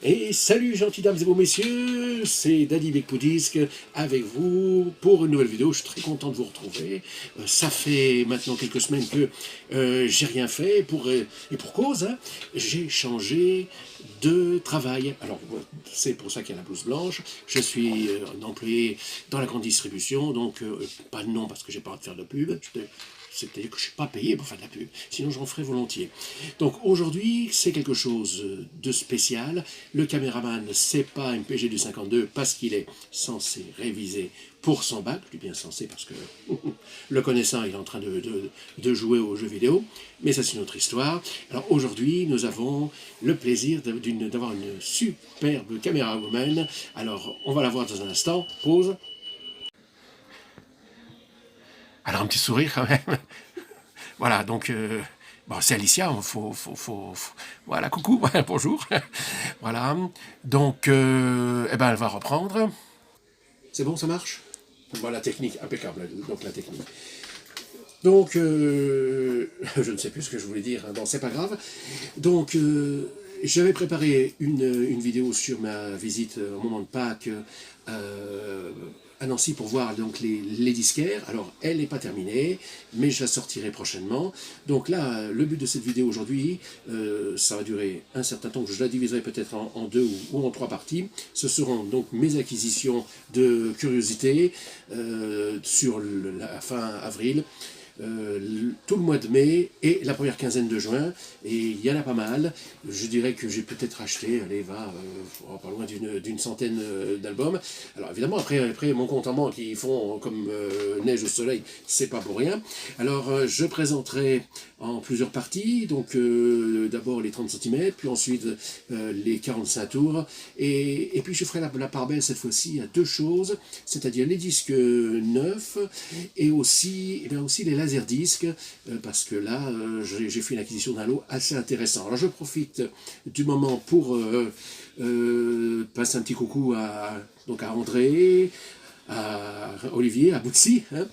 Et salut gentilles dames et beaux messieurs, c'est Daddy Big Poudisque avec vous pour une nouvelle vidéo. Je suis très content de vous retrouver. Ça fait maintenant quelques semaines que j'ai rien fait et pour cause, hein, j'ai changé de travail. Alors c'est pour ça qu'il y a la blouse blanche. Je suis un employé dans la grande distribution, donc pas de nom parce que j'ai pas envie de faire de pub. C'est-à-dire que je ne suis pas payé pour faire de la pub, sinon j'en ferais volontiers. Donc aujourd'hui, c'est quelque chose de spécial. Le caméraman, c'est pas un PG du 52 parce qu'il est censé réviser pour son bac, lui bien censé parce que le connaissant, il est en train de jouer aux jeux vidéo, mais ça c'est une autre histoire. Alors aujourd'hui, nous avons le plaisir d'avoir une superbe caméra woman. Alors on va la voir dans un instant, pause. Alors un petit sourire quand même. Voilà, donc bon, c'est Alicia, voilà, coucou, bonjour. Voilà, donc eh ben, elle va reprendre. C'est bon, ça marche? Bon, la technique, impeccable, donc la technique. Donc, je ne sais plus ce que je voulais dire, hein, bon, c'est pas grave. Donc, j'avais préparé une vidéo sur ma visite au moment de Pâques à Nancy pour voir donc les disquaires. Alors, elle n'est pas terminée, mais je la sortirai prochainement. Donc là, le but de cette vidéo aujourd'hui, ça va durer un certain temps, je la diviserai peut-être en deux ou en trois parties. Ce seront donc mes acquisitions de curiosités sur la fin avril. Tout le mois de mai et la première quinzaine de juin, et il y en a pas mal. Je dirais que j'ai peut-être acheté, allez, pas loin d'une centaine d'albums. Alors évidemment, après mon compte en banque, ils font comme neige au soleil, c'est pas pour rien. Alors je présenterai en plusieurs parties, donc d'abord les 30 cm, puis ensuite les 45 tours, et puis je ferai la part belle cette fois-ci à deux choses, c'est-à-dire les disques neufs, et aussi les laserdiscs, parce que là, j'ai fait une acquisition d'un lot assez intéressant. Alors je profite du moment pour passer un petit coucou à André, à Olivier, à Boutsy, hein,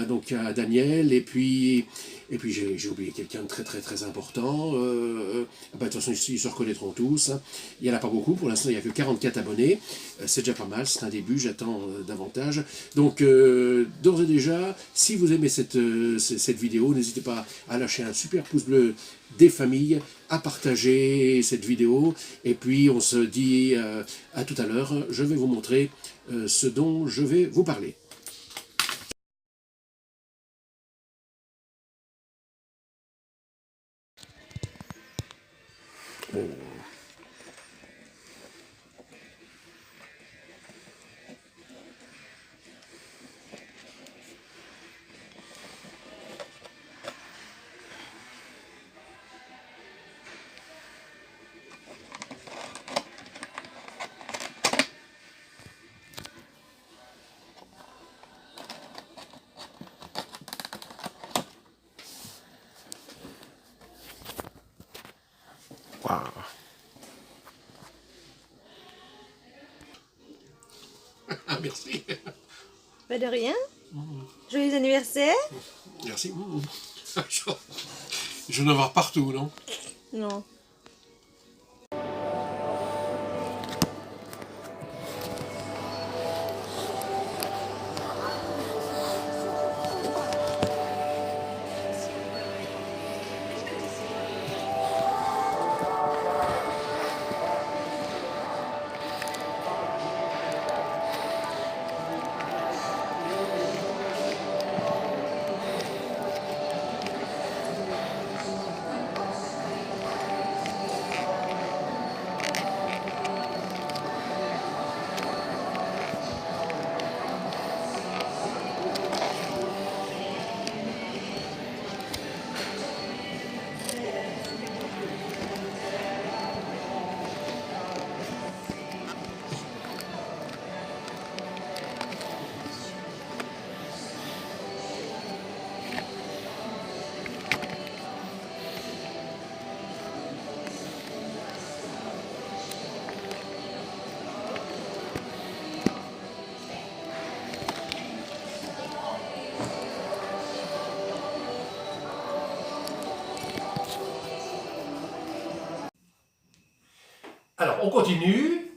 donc à Daniel, et puis j'ai oublié quelqu'un de très important. De toute façon, ils se reconnaîtront tous. Hein. Il n'y en a pas beaucoup, pour l'instant il n'y a que 44 abonnés. C'est déjà pas mal, c'est un début, j'attends davantage. Donc d'ores et déjà, si vous aimez cette vidéo, n'hésitez pas à lâcher un super pouce bleu des familles, à partager cette vidéo, et puis on se dit à tout à l'heure. Je vais vous montrer ce dont je vais vous parler. Oh. Wow. Ah, merci. Pas de rien. Joyeux anniversaire. Merci. Je vais en avoir partout, non? Non. on continue.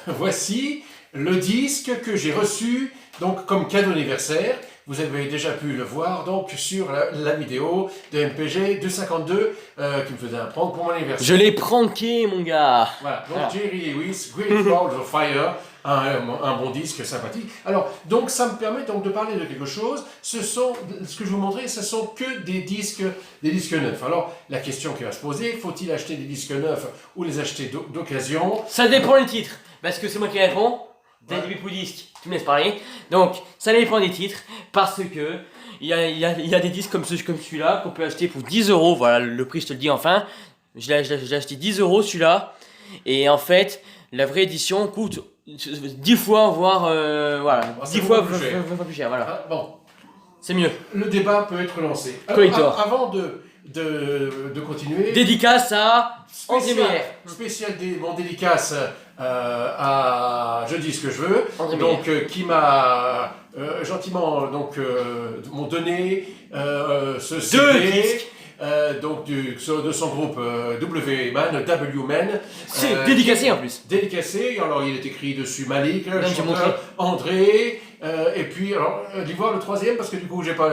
Voici le disque que j'ai reçu donc comme cadeau d'anniversaire. Vous avez déjà pu le voir donc sur la vidéo de MPG 252 qui me faisait apprendre pour mon anniversaire. Je l'ai pranké, mon gars. Voilà, donc Jerry Lewis, Great Balls of Fire, un bon disque sympathique. Alors, donc ça me permet donc de parler de quelque chose. Ce que je vous montrer, ce sont que des disques neufs. Alors, la question qui va se poser, faut-il acheter des disques neufs ou les acheter d'occasion? Ça dépend des titres, parce que c'est moi qui réponds. Dès début pour disque, tu me laisses parler. Donc, ça dépend des titres, parce que il y a des disques comme celui-là qu'on peut acheter pour 10 €. Voilà, le prix, je te le dis enfin. Je l'ai acheté 10 € celui-là. Et en fait, la vraie édition coûte 10 fois, voire voilà, 10 fois plus cher. Voilà. Ah, bon, C'est mieux. le débat peut être lancé. Alors, Collector. avant de continuer, Dédicace à André Meyer. mon dédicace à Je dis ce que je veux, André donc qui m'a gentiment m'ont donné ce CD disques. donc de son groupe W-Man. C'est dédicacé en plus. Dédicacé, alors il est écrit dessus Malik, j'ai montré. chanteur, André, et puis alors dis voir le troisième parce que du coup j'ai pas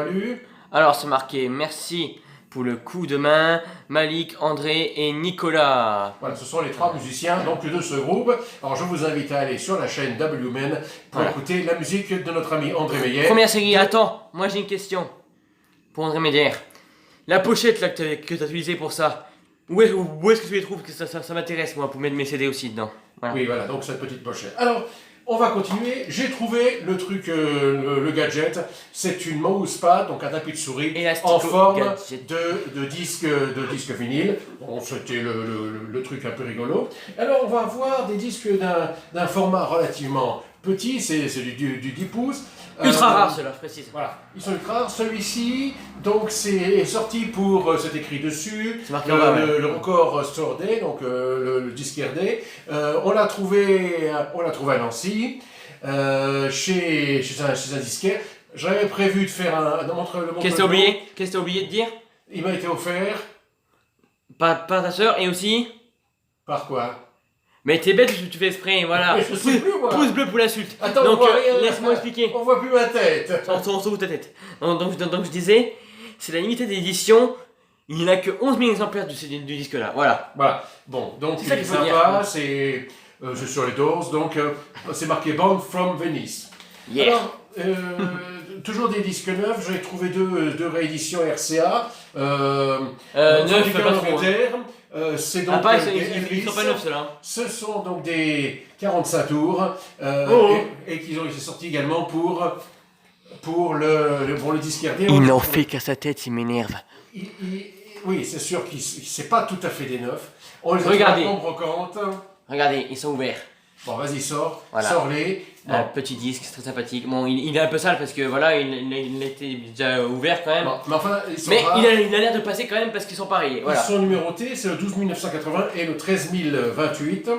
lu. Alors, c'est marqué merci pour le coup de main, Malik, André et Nicolas. Voilà, ce sont les trois musiciens donc de ce groupe. Alors je vous invite à aller sur la chaîne W-Man pour écouter la musique de notre ami André Meyer. Première série, attends, moi j'ai une question pour André Meyer. La pochette là que tu as utilisée pour ça, où est-ce que tu les trouves? Que ça m'intéresse moi pour mettre mes CD aussi dedans. Voilà. Oui, voilà, donc cette petite pochette. Alors, on va continuer. J'ai trouvé le truc, le gadget. C'est une mousepad, donc un tapis de souris Élastico en forme gadget. de disque vinyle. Bon, c'était le truc un peu rigolo. Alors, on va voir des disques d'un format relativement petit. C'est du 10 pouces. Ultra rare cela, je précise. Voilà, ils sont ultra rares. Celui-ci, donc, est sorti pour, c'est écrit dessus, C'est marqué en bas, ouais. le record Store Day, donc le disque RD. On l'a trouvé à Nancy, chez un disquaire. J'avais prévu de faire le Qu'est-ce que t'as oublié de dire? Il m'a été offert. Par ta soeur et aussi. Par quoi? Mais t'es bête, tu fais exprès, voilà. Mais je sais plus, moi. Pouce bleu pour l'insulte. Attends, Donc on voit rien. laisse-moi expliquer. On voit plus ma tête. On s'en fout ta tête. Donc je disais, c'est la limitée d'édition. Il n'y en a que 11 000 exemplaires du disque là. Voilà. Voilà. Bon, donc C'est il ça est qu'il faut sympa, c'est sur les Doors, donc c'est marqué Born from Venice. Yeah. Alors, toujours des disques neufs, j'ai trouvé deux rééditions RCA. Neuf, pas trop. Angleterre. C'est donc Ah, des ils sont pas neufs ceux-là. Ce sont donc des 45 tours et qui ont été sortis également pour le disque RD. Il n'en fait qu'à sa tête, il m'énerve. Oui, c'est sûr que c'est pas tout à fait des neufs. On les a Regardez. en brocante. Regardez, ils sont ouverts. Bon, vas-y, sors. Voilà. Sors-les. Un petit disque, c'est très sympathique. Bon, il est un peu sale parce que voilà, il était déjà ouvert quand même. Bon, mais enfin, ils sont Mais rares. il a l'air de passer quand même parce qu'ils sont pareils. Voilà. Ils sont numérotés, c'est le 12 980 et le 13 028.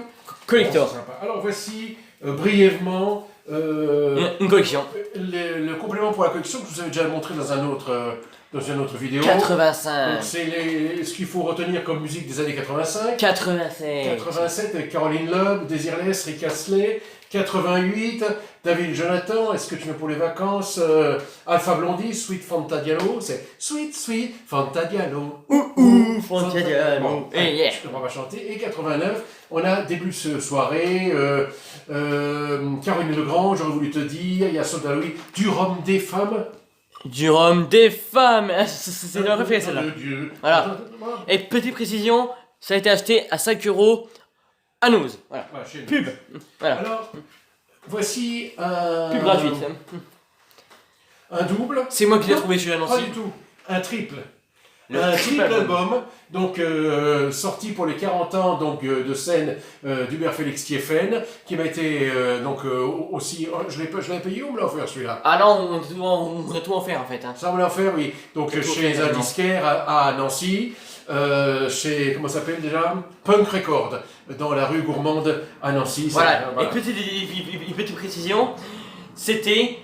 Collector. Bon, c'est sympa. Alors voici brièvement Une collection. le complément pour la collection que je vous avais déjà montré dans une autre vidéo. 85. Donc c'est ce qu'il faut retenir comme musique des années 85. 87. 87 avec Caroline Loeb, Desireless, Rick Astley. 88, David Jonathan, Est-ce que tu veux pour les vacances? Alpha Blondie, Sweet Fanta Diallo, c'est Sweet Fanta Diallo. Fanta Diallo. Bon, Et yeah. on va chanter. Et 89, on a début de soirée, Caroline Legrand, j'aurais voulu te dire, il y a Soda Louis, du rhum des femmes. Du rhum des femmes. C'est le référé celle-là. Dieu. Voilà. Et petite précision, ça a été acheté à 5 € à nous. Voilà. Voilà, chez nous. Pub. Voilà. Alors, voici un... Pub gratuite. Un double. C'est moi qui l'ai trouvé chez Pas Nancy. du tout. Un triple. Le Un triple triple album, donc sorti pour les 40 ans donc, de scène d'Hubert Félix Thieffen, qui m'a été donc aussi... je l'avais payé ou on me l'a offert celui-là? Ah non, on a tout en faire en fait. Hein. Ça on me l'a offert, oui. Donc Tout chez offert, un également. disquaire à Nancy, chez, comment ça s'appelle déjà? Punk Record, dans la rue Gourmande à Nancy. Voilà. Voilà. Et petite précision, c'était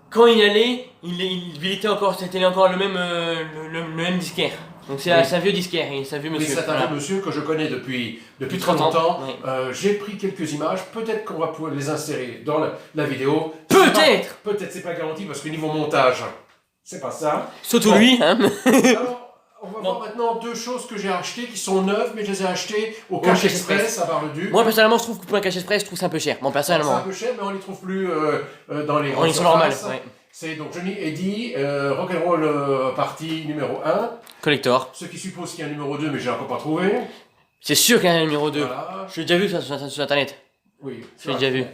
quand il allait, il était encore, c'était encore le même disquaire. Donc c'est un vieux disquaire, c'est un vieux Mais monsieur. c'est un Voilà. vieux monsieur que je connais depuis très 30 ans, longtemps. oui. J'ai pris quelques images, peut-être qu'on va pouvoir les insérer dans la vidéo. Peut-être. Peut-être, c'est pas garanti parce que niveau montage, c'est pas ça. Surtout Bon. lui, hein. Alors, on va Bon. voir maintenant deux choses que j'ai achetées qui sont neuves, mais je les ai achetées au Cash Cash Express. Express à Bar-le-Duc. Moi personnellement je trouve que pour un cash express, je trouve ça un peu cher. Bon C'est personnellement. un peu cher, mais on les trouve plus dans les On grandes est sur normal, surfaces. ouais. C'est donc Johnny Eddy, Rock'n'Roll partie numéro 1, Collector. ce qui suppose qu'il y a un numéro 2, mais j'ai encore pas trouvé. C'est sûr qu'il y a un numéro 2. Voilà. J'ai déjà vu ça sur internet. Oui, J'ai déjà vu.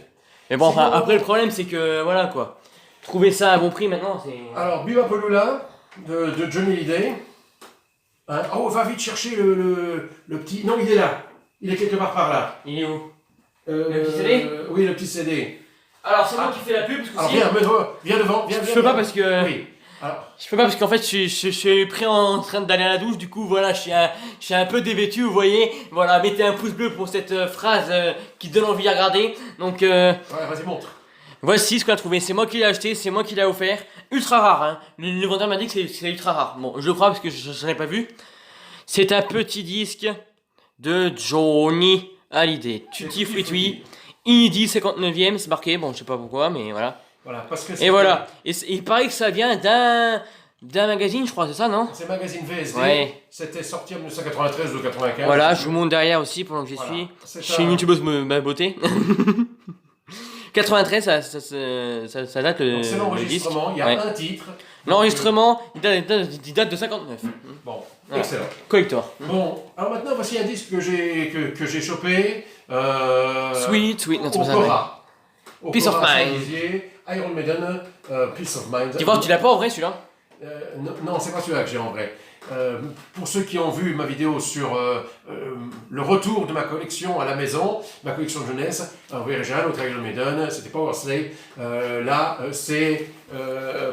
Mais bon, enfin, Sinon- après le problème c'est que voilà quoi. Trouver ça à bon prix maintenant c'est. Alors, Biba Polula de Johnny Hallyday. Hein, oh, va vite chercher le petit. Non, il est là. Il est quelque part par là. Il est où? Le petit CD? Oui, le petit CD. Alors c'est moi qui fais la pub parce que Alors, si. viens devant. Viens, Je peux pas parce que. Oui. Alors, Je peux pas parce qu'en fait je suis pris en train d'aller à la douche, du coup voilà, je suis un peu dévêtu, vous voyez. Voilà, mettez un pouce bleu pour cette phrase qui donne envie à regarder. Donc ouais, vas-y, montre. voici ce qu'on a trouvé, c'est moi qui l'ai acheté, c'est moi qui l'ai offert. Ultra rare, hein. Le vendeur m'a dit que c'est ultra rare. Bon, je le crois parce que je n'en ai pas vu. C'est un petit disque de Johnny Hallyday. Tutti Frutti, inédit 59ème, c'est marqué, bon je sais pas pourquoi, mais voilà. Voilà, parce que Et voilà, et il paraît que ça vient d'un magazine, je crois, c'est ça, non? C'est magazine VSD. Ouais. C'était sorti en 1993 ou 95. Voilà, je vous montre derrière aussi pendant que j'y Voilà. suis. C'est Je suis une youtubeuse ma beauté. 93, ça date le Donc, c'est disque. l'enregistrement, il y a Ouais. un titre. L'enregistrement, il date de 59. Bon, Voilà. excellent. Collector. Bon, alors maintenant, voici un disque que j'ai chopé. Sweet, non, c'est au pas ça. Cora. Au Peace of Cora Mind. Saint-Dizier, Iron Maiden, Peace of Mind. Tu vois, tu l'as pas en vrai celui-là? Non, c'est pas celui-là que j'ai en vrai. Pour ceux qui ont vu ma vidéo sur le retour de ma collection à la maison, ma collection de jeunesse, vous verrez, j'ai un autre Iron Maiden, c'était Power Slave. Là, c'est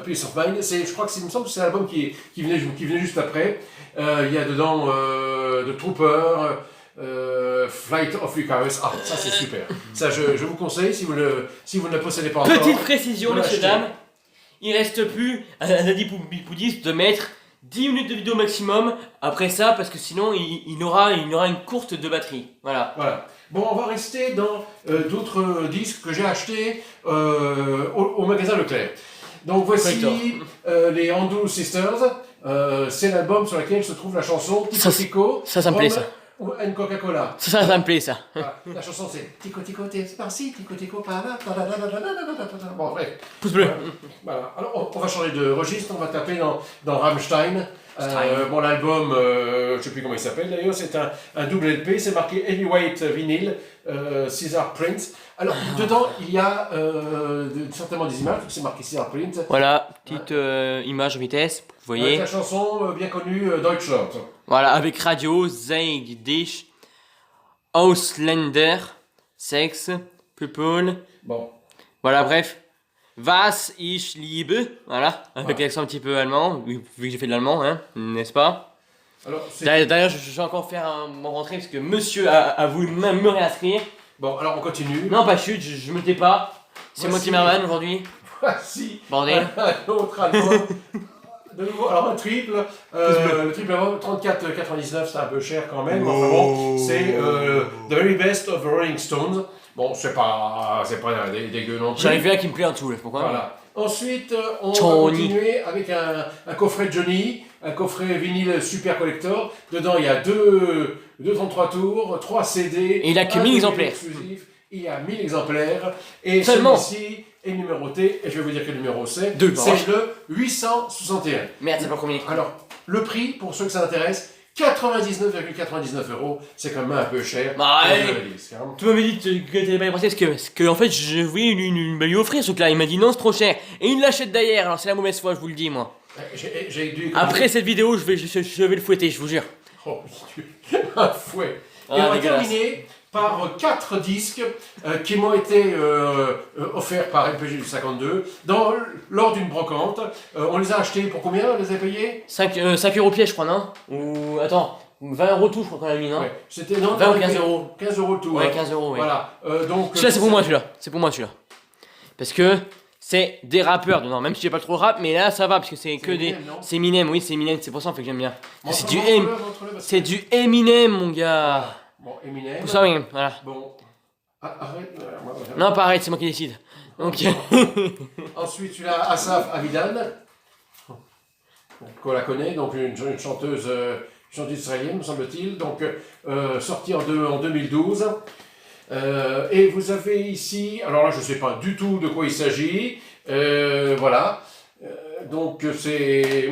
Peace of Mind. Je crois que il me semble que c'est l'album qui venait juste après. Il y a dedans The Trooper, Flight of Icarus. Ah, ça c'est super. Ça, je vous conseille si vous ne le possédez pas encore. Petite précision, Faut messieurs, l'acheter. dames. Il reste plus à Daddy Poudis de mettre 10 minutes de vidéo maximum après ça, parce que sinon il aura une courte de batterie. Voilà. Voilà. Bon, on va rester dans d'autres disques que j'ai achetés au magasin Leclerc. Donc voici les Andrew Sisters. C'est l'album sur lequel se trouve la chanson Tico Ça, Tico. ça me plaît, ça. Ou and Coca-Cola. Ça me plaît, ça. Voilà. La chanson c'est Tico Tico, t'es par-ci, Tico Tico par-là. Ta-da-da-da-da-da-da-da-da. Bon, bref. Pouce bleu. Voilà. Alors on va changer de registre, on va taper dans Rammstein. Stein. Bon, l'album, je ne sais plus comment il s'appelle d'ailleurs, c'est un double LP, c'est marqué Heavyweight Vinyl, Caesar Print. Alors, dedans, il y a certainement des images, c'est marqué Caesar Print, Voilà, petite image en vitesse, vous avec voyez. la chanson bien connue Deutschland. Voilà, avec radio, Zeig, Dich, Ausländer, Sex, People. Bon, Voilà, bref. Was ich liebe. Voilà, avec Voilà. l'accent un petit peu allemand, vu que j'ai fait de l'allemand, hein, n'est-ce pas? alors, D'ailleurs, je vais encore faire mon rentrée parce que monsieur a voulu même me réinscrire. bon, alors on continue. Non, pas chute, je me tais pas. C'est moi Voici- qui m'amène aujourd'hui. Voici Bordel. un autre album. De nouveau, alors un triple, le triple album 34,99, c'est un peu cher quand même, enfin bon, c'est The Very Best of the Rolling Stones. Bon, c'est pas dégueu non plus. J'en ai vu un qui me plaît en dessous, là, pourquoi? Voilà. Ensuite, on va Johnny. continuer avec un coffret Johnny, un coffret vinyle super collector. Dedans, il y a deux 33 tours, 3 CD. Et il a que un 1000 vinyle exemplaires. exclusif. Il y a 1000 exemplaires. Et Seulement. celui-ci est numéroté, et je vais vous dire quel numéro c'est. Deux. C'est le 861. Merde, c'est pas combien. Alors, le prix, pour ceux que ça intéresse, 99,99 €. C'est quand même un peu cher. Bah, pour ouais. le disque, hein. Tu m'avais dit que t'avais pas pensé parce que en fait je voulais lui offrir ce truc là, il m'a dit non c'est trop cher et il l'achète derrière, alors c'est la mauvaise foi je vous le dis moi. J'ai dû... Après cette vidéo je vais le fouetter je vous jure. Oh, un fouet. Ah, Et on va dégueulasse. terminer par 4 disques qui m'ont été offerts par MPG du 52 lors d'une brocante. On les a achetés pour combien? On les a payés? 5 € pièce je crois non? Ou attends, 20 € tout je crois qu'on a mis non? Ouais. C'était non, 20 ou on a 15 payé €. 15 € le tout. Ouais hein. 15 € ouais. Voilà. Donc, Celui-là c'est pour moi celui-là, c'est pour moi celui-là. Parce que c'est des rappeurs dedans, même si j'ai pas trop rap, mais là ça va parce que c'est que des. Eminem, non? C'est Eminem, oui, c'est Eminem, c'est pour ça en fait que j'aime bien. C'est du Montre-le, montre-le, parce que- C'est du Eminem, mon gars. Bon, Eminem. Pour ça, oui, voilà. Bon. Ah, arrête. Voilà. Non, pareil, c'est moi qui décide. Donc, Ensuite, tu as Asaf Avidan, qu'on la connaît, donc une chanteuse israélienne, me semble-t-il, donc sortie en 2012. Et vous avez ici, alors là, je ne sais pas du tout de quoi il s'agit. Voilà. Donc, c'est.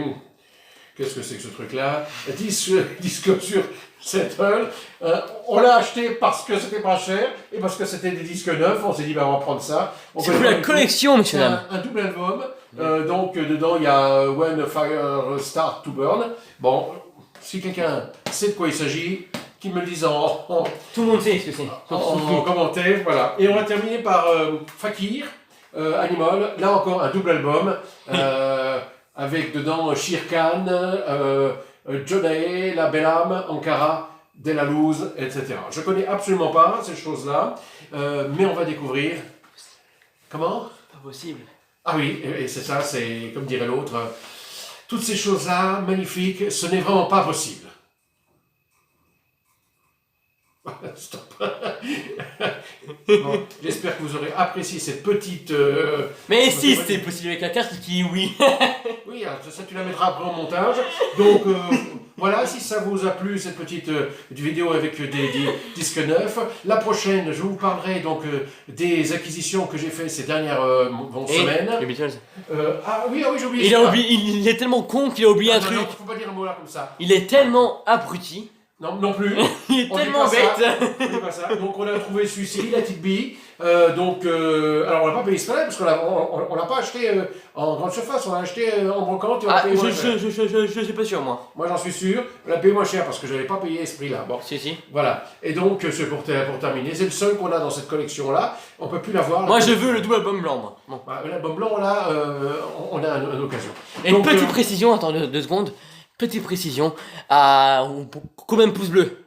Qu'est-ce que c'est que ce truc-là? Disque sur Settle. On l'a acheté parce que c'était pas cher et parce que c'était des disques neufs. On s'est dit, bah, on va prendre ça. c'est pour la collection, C'est monsieur dame. un double album. Donc, dedans, il y a When a Fire Start to Burn. Bon, si quelqu'un sait de quoi il s'agit, qu'il me le dise Tout le monde sait ce que c'est. en commentaire. Voilà. Et on va terminer par Fakir, Animal. Là encore, un double album. Avec dedans Shere Khan, Jonae, La Belle Âme, Ankara, Della Luz, etc. Je connais absolument pas ces choses-là, mais on va découvrir. Comment? Pas possible. Ah oui, et c'est ça, c'est comme dirait l'autre, toutes ces choses-là, magnifiques, ce n'est vraiment pas possible. Stop. Bon, j'espère que vous aurez apprécié cette petite... Mais si c'était possible avec la carte qui oui. Oui, alors ça tu la mettras après au montage. Donc voilà, si ça vous a plu cette petite vidéo avec des disques neufs. La prochaine, je vous parlerai donc des acquisitions que j'ai fait ces dernières semaines. Les Beatles. Ah oui, j'ai oublié. Il est tellement con qu'il a oublié un truc. Non, faut pas dire un mot là comme ça. Il est tellement abruti. Non plus. Il est On dit tellement pas ça. bête. On dit pas ça. Donc on a trouvé celui-ci, la petite bille. Donc, alors on l'a pas payé ce prix parce qu'on l'a pas acheté en grande surface, on l'a acheté en brocante et on l'a Ah, payé moins cher. je suis pas sûr moi. Moi j'en suis sûr, on l'a payé moins cher parce que je n'avais pas payé ce prix-là. Bon, Si. voilà. Et donc c'est pour terminer, c'est le seul qu'on a dans cette collection-là. On peut plus l'avoir. Moi je veux le double album blanc moi. Bon. Voilà, l'album blanc, là, on a une occasion. Et Donc, une petite précision, attends 2 secondes. Petite précision. Combien de pouces bleus?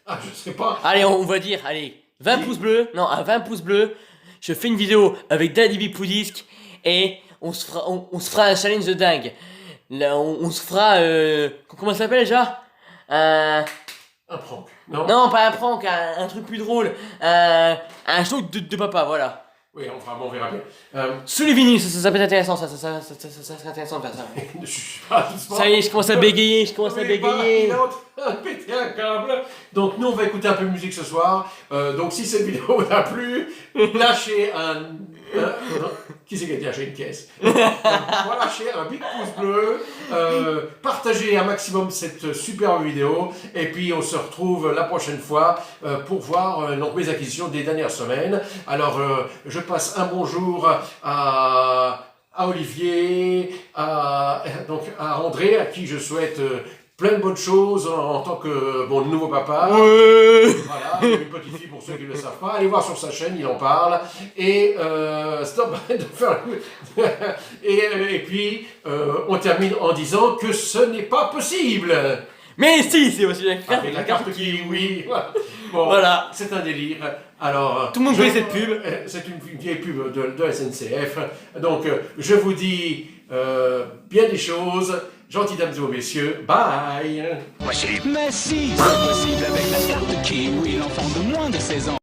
Ah, je sais pas. Allez, on va dire, allez, 20 pouces bleus, non, à 20 pouces bleus, je fais une vidéo avec Daddy Bipoudisk et on se fera un challenge de dingue. Là, on se fera, comment ça s'appelle déjà? Un prank. Non, pas un prank, un truc plus drôle, un show de papa, voilà. Oui, on verra bien. Sous les vinyles, ça peut être intéressant, ça serait intéressant de faire ça. Je suis pas doucement. Ça y est, je commence à bégayer, Il est en train de péter un câble. Donc nous on va écouter un peu de musique ce soir. Donc si cette vidéo vous a plu, lâchez qui c'est qui a dit lâcher une caisse? Donc, on va lâcher un big pouce bleu, partagez un maximum cette superbe vidéo et puis on se retrouve la prochaine fois pour voir donc, mes acquisitions des dernières semaines. Alors je passe un bonjour à Olivier, à André, à qui je souhaite plein de bonnes choses en tant que mon nouveau papa. Voilà, une petite fille pour ceux qui ne le savent pas. Allez voir sur sa chaîne, il en parle. Et stop de faire. Et puis on termine en disant que ce n'est pas possible. Mais si, c'est aussi Avec la carte qui, oui. Bon, Voilà. C'est un délire. Alors, Tout le monde connaît cette pub. C'est une vieille pub de SNCF. Donc, je vous dis bien des choses. Gentilles dames et messieurs, bye. Mais si, c'est possible avec la carte Kiwi, l'enfant de moins de 16 ans.